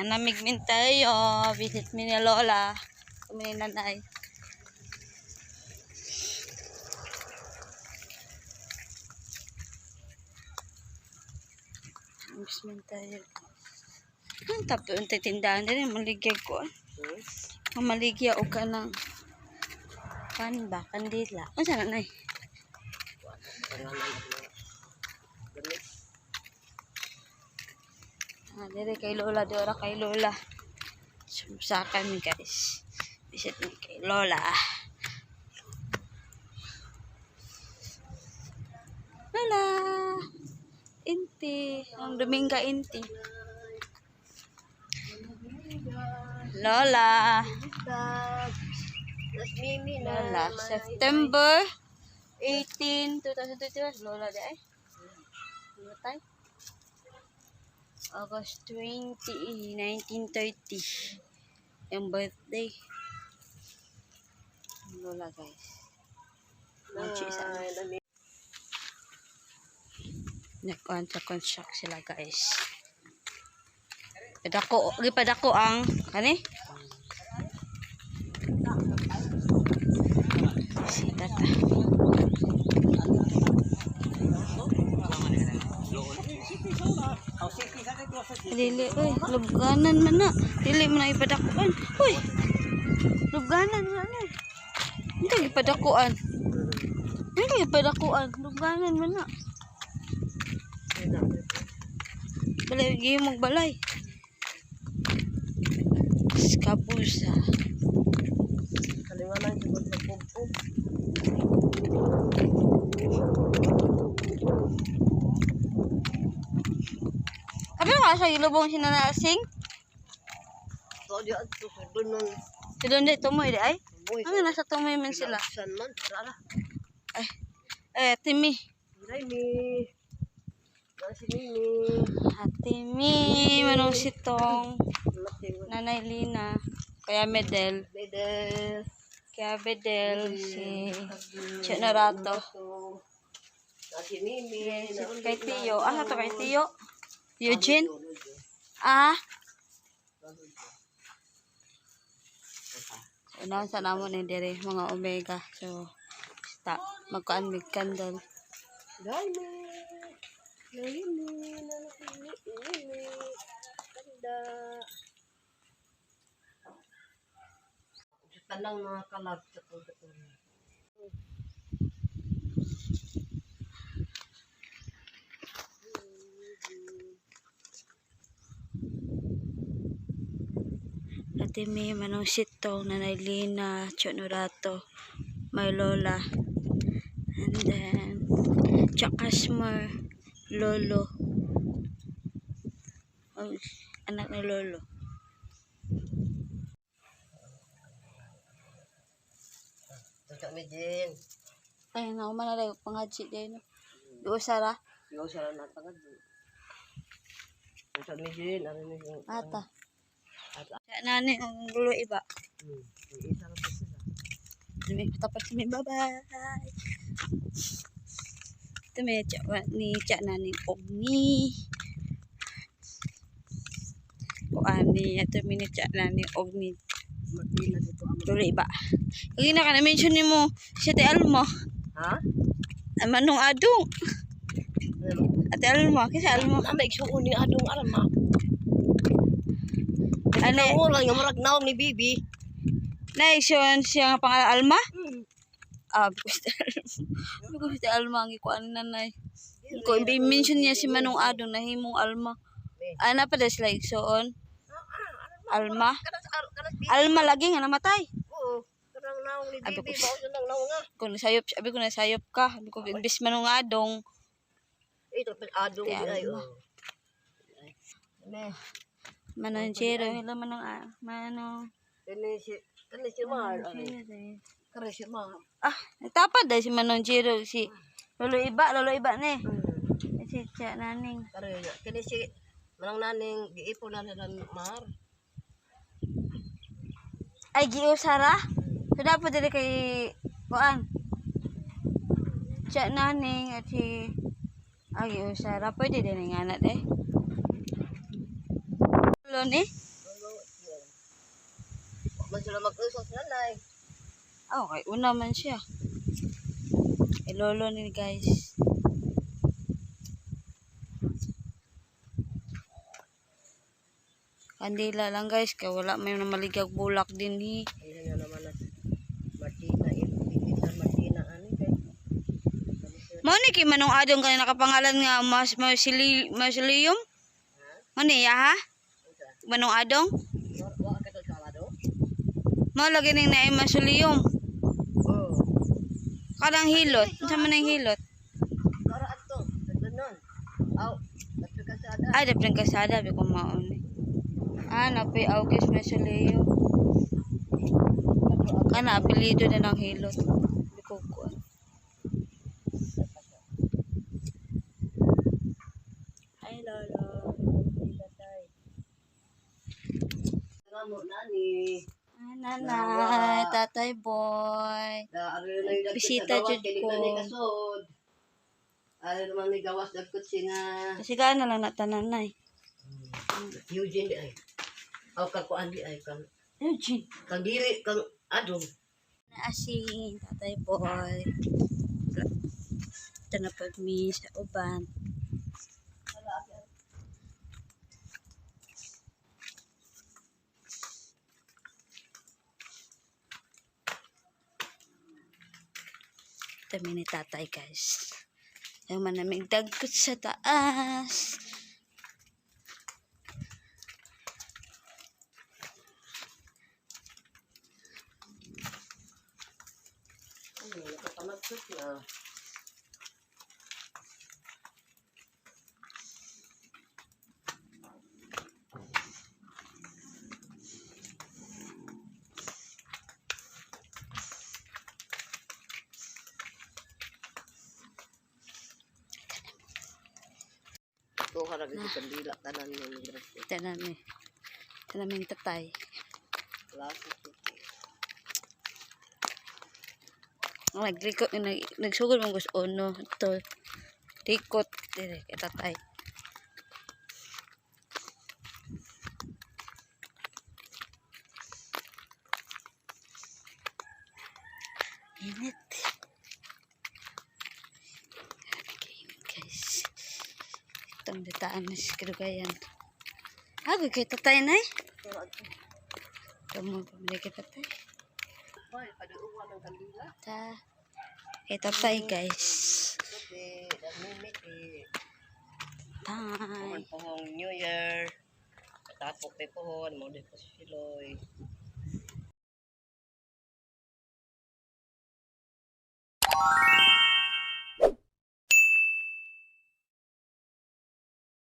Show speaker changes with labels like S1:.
S1: Nanamig min tayo. Visit mi ni Lola. Kami ni nanay. Namig min tayo. Ang tapo yung tindahan din. Maligya ko. Maligya o ka ng kan ba? Kandila. Ano sana nanay? Dire kay Lola, dora kay Lola. Sumsakan mi guys. Visit mi kay Lola. Lola. Inti. Ang Dominga Inti. Lola. Lola. September 18, 2021. Lola di ay. Ano tayo? August 20, 1930. Yung birthday. Lola guys. Nagkuhan sa construct sila guys. Padako ang kani? Si tata. Dili, lubganan man na. Dili mo na ipadakuan. Uy, lubganan man na. Hindi ipadakuan. Lubganan man na. Balay, gihimog balay. Kabusa.
S2: Kaliwanan siguro sa pugpug.
S1: Abi ka sa ilubong sinanasing?
S2: So di adto sa dunong
S1: Si Donde tumoy di ay? Ano nasa tumoy man sila?
S2: san man rara.
S1: Timi.
S2: Dai mi. Sini
S1: Timi, manong sitong. Nanay Lina. Kaya Medel. Si Chenarato. Kay Tiyo. Ano to kay Tiyo? Eugene? Unahan sa namon ni dire mga omega. So, magkuan mig candle.
S2: Ganda. Tanang mga kalag sa pagkakon.
S1: Ate May, manong sitong, Nanay Lina, Chonurato, my Lola, and then Chakasmar, Lolo, anak ni Lolo.
S2: Cocok mi din.
S1: Ay, nakuman na rin, pangadsi din. Doon Sara?
S2: Yo sara na tagad. Cocok mi din, ano ni
S1: Ata. Nani, ang gulo iba.
S2: Isa na sila.
S1: Tapos kami, bye-bye. Ito may ni Cha Nani Ogni. Kuani, ito may ni Cha Nani Ogni.
S2: Matina dito ang
S1: Gulo iba. Kaya na ka na-mention ni mo, si Ate Alma.
S2: ha?
S1: Manong Adong. Ate Alma, kasi Alma.
S2: Namay suon ni adong arama.
S1: Ano,
S2: Wala nga marag naong ni Bibi.
S1: na-action siya nga pangalan Alma? Because si Alma ang ikuan nanay. Ko i-mention niya si Manong Adong na himong Alma. Ana pa des like soon. Alma. Alma lagi nga namatay.
S2: Oo. Karang naong ni
S1: Abi
S2: Bibi
S1: ko-
S2: mao nang naong nga.
S1: Kung nasayop, sabi ko nasayop ka. Sabi ko imbis Manong Adong.
S2: Ito pa adong di ay.
S1: Alma.
S2: Ne.
S1: Manong Jero, hello Manong
S2: Kani si Mar. Kani si Mar.
S1: nagtapad dahil si Manong Jero si Lolo Iba ni. Si Cha Naning.
S2: Kani si manang naning giipon na nila Mar.
S1: Ay giusara. So dapat dili kay kuan. Cha Naning at si giusara pwede din nga anak de. Lolo ni.
S2: man sila mag-usap nanay.
S1: Okay, una man siya. Lolo ni guys. Kandila lang guys, kaya wala may maligag bulak din hi.
S2: Ayan na naman na Martina, Ipinsan Martina, ano kay.
S1: Mao ni kay manong adong kanina nakapangalan nga mausoleum. Mao ni ya ha? Manong adong?
S2: Wa ka to salado?
S1: Mao lagi ning naay mausoleum.
S2: Oh.
S1: Kadang hilot, unsa man ang hilot?
S2: Para ato, nagdanon. Aw, nagkasada.
S1: Ay, dapat ng kasada bi ko mao ni. Napay August mausoleum. Kana apelyido na ng hilot. Di ko kuan. Ay lolo.
S2: Ngamo nani.
S1: Nanay, tatay boy.
S2: Da ari na
S1: Bisita jud ko.
S2: Kasod. Ari naman ni gawas dagkot singa.
S1: Kasi na lang natananay.
S2: Eugene di ay. Aw kakuan di ay kang
S1: Eugene.
S2: kang dili kang adong.
S1: Naasin, tatay boy. Ito na pag mi sa uban. Ito ni tatay guys. Yung manamig dagkot sa taas.
S2: Nakapanagsot na. Ito ka na gito kandila tanan ng grasya.
S1: Ito na mi. Ito na mi tatay.
S2: Klase ito.
S1: Nagsugod mong gusto no. Ito. Tikot. Dire, tatay. Init. Guys. Itong dataan na si Kadugayan. Ako kay tatay na eh. Ito mo pamili kay tatay.
S2: Hoy, paduuwan ng kandila.
S1: Kay tatay guys.
S2: Kasi, namimit eh.
S1: Tay.
S2: Pohong New Year. Katapok may pohon. Mo din po si Siloy.